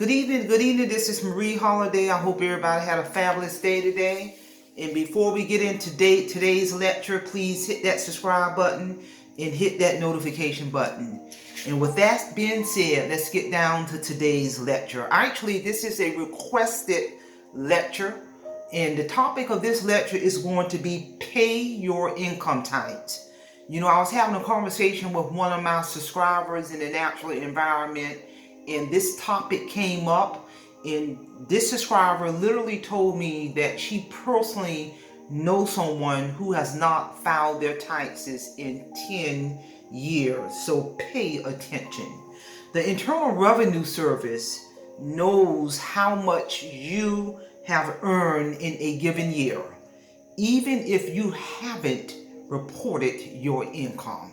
Good evening, good evening. This is Marie Holiday. I hope everybody had a fabulous day today. And before we get into today's lecture, please hit that subscribe button and hit that notification button. And with that being said, let's get down to today's lecture. Actually, this is a requested lecture, and the topic of this lecture is going to be pay your income tax. You know, I was having a conversation with one of my subscribers in the natural environment, and this topic came up, and this subscriber literally told me that she personally knows someone who has not filed their taxes in 10 years. So pay attention. The Internal Revenue Service knows how much you have earned in a given year, even if you haven't reported your income.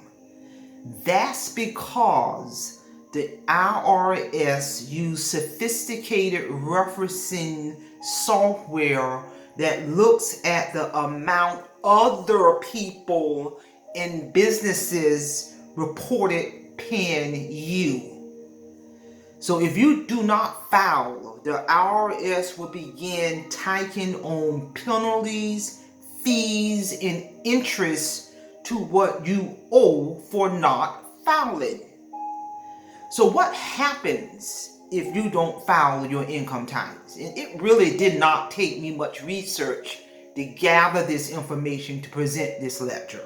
That's because the IRS use sophisticated referencing software that looks at the amount other people and businesses reported paying you. So if you do not file, the IRS will begin taking on penalties, fees, and interest to what you owe for not filing. So what happens if you don't file your income tax? And it really did not take me much research to gather this information to present this lecture.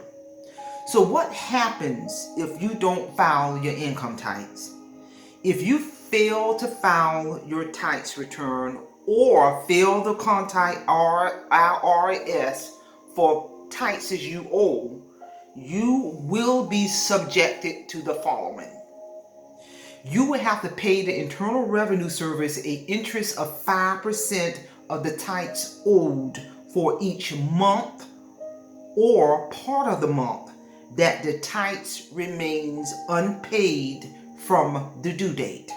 So what happens if you don't file your income tax? If you fail to file your tax return or fail to contact IRS for taxes you owe, you will be subjected to the following. You will have to pay the Internal Revenue Service an interest of 5% of the tax owed for each month or part of the month that the tax remains unpaid from the due date.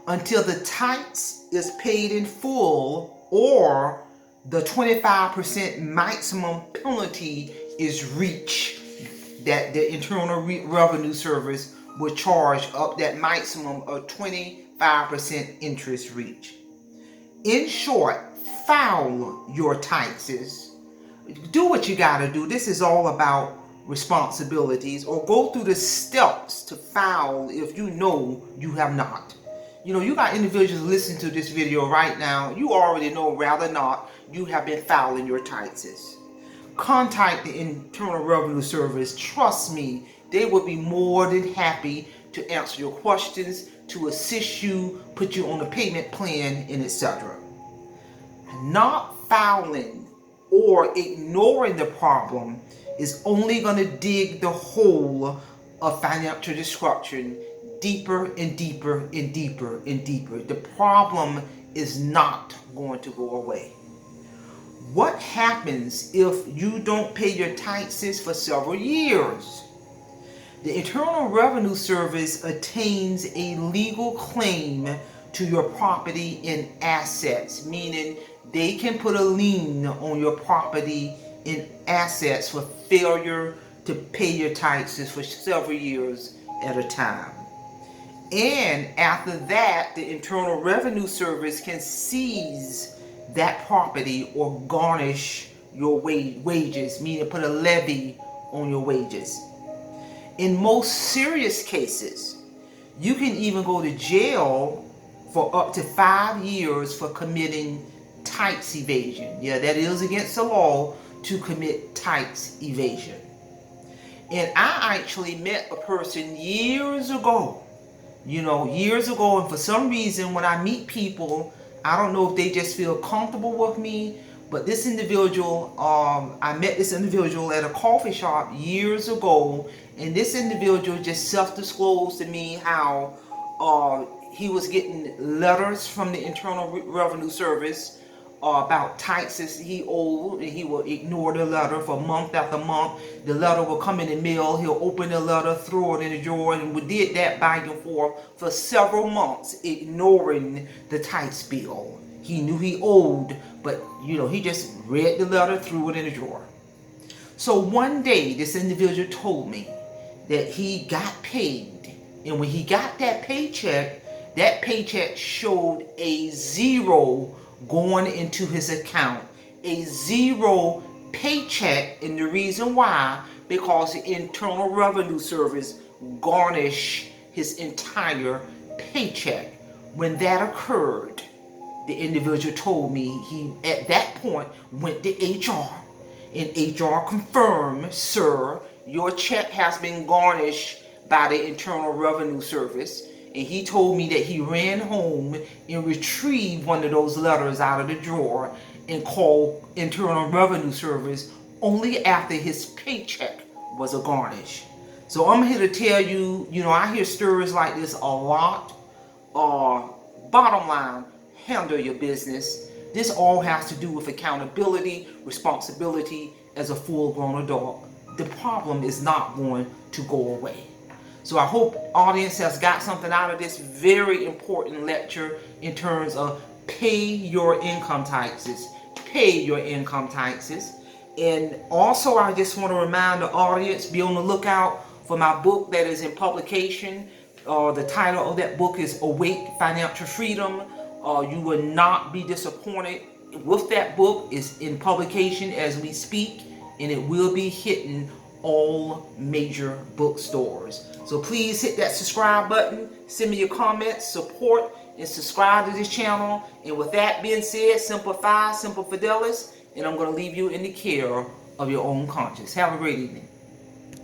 Until the tax is paid in full or the 25% maximum penalty is reached, that the Internal Revenue Service will charge up that maximum of 25% interest reach. In short, file your taxes. Do what you got to do. This is all about responsibilities, or go through the steps to file if you know you have not. You know, you got individuals listening to this video right now. You already know, rather not, you have been filing your taxes. Contact the Internal Revenue Service. Trust me, they will be more than happy to answer your questions, to assist you, put you on a payment plan, and etc. Not filing or ignoring the problem is only going to dig the hole of financial destruction deeper and deeper and deeper and deeper. The problem is not going to go away. What happens if you don't pay your taxes for several years? The Internal Revenue Service attains a legal claim to your property and assets, meaning they can put a lien on your property and assets for failure to pay your taxes for several years at a time. And after that, the Internal Revenue Service can seize that property or garnish your wages, meaning put a levy on your wages. In most serious cases, you can even go to jail for up to 5 years for committing tax evasion. Yeah, that is against the law to commit tax evasion. And I actually met a person years ago, and for some reason when I meet people, I don't know if they just feel comfortable with me, but this individual, I met this individual at a coffee shop years ago, and this individual just self-disclosed to me how he was getting letters from the Internal Revenue Service about taxes he owed, and he will ignore the letter for month after month. The letter will come in the mail, he'll open the letter, throw it in the drawer, and we did that back and forth for several months, ignoring the tax bill. He knew he owed, but he just read the letter, threw it in the drawer. So one day, this individual told me that he got paid, and when he got that paycheck, that paycheck showed a zero going into his account. A zero paycheck, and the reason why, because the Internal Revenue Service garnished his entire paycheck. When that occurred, the individual told me he, at that point, went to HR, and HR confirmed, sir, your check has been garnished by the Internal Revenue Service. And he told me that he ran home and retrieved one of those letters out of the drawer and called Internal Revenue Service only after his paycheck was garnished. So I'm here to tell you, I hear stories like this a lot. Bottom line, handle your business. This all has to do with accountability, responsibility as a full-grown adult. The problem is not going to go away. So I hope audience has got something out of this very important lecture in terms of pay your income taxes. Pay your income taxes. And also I just want to remind the audience, be on the lookout for my book that is in publication. The title of that book is Awake Financial Freedom. You will not be disappointed with that book. It's in publication as we speak, and it will be hitting all major bookstores. So please hit that subscribe button, send me your comments, support, and subscribe to this channel. And with that being said, Simple Fidelis, and I'm going to leave you in the care of your own conscience. Have a great evening.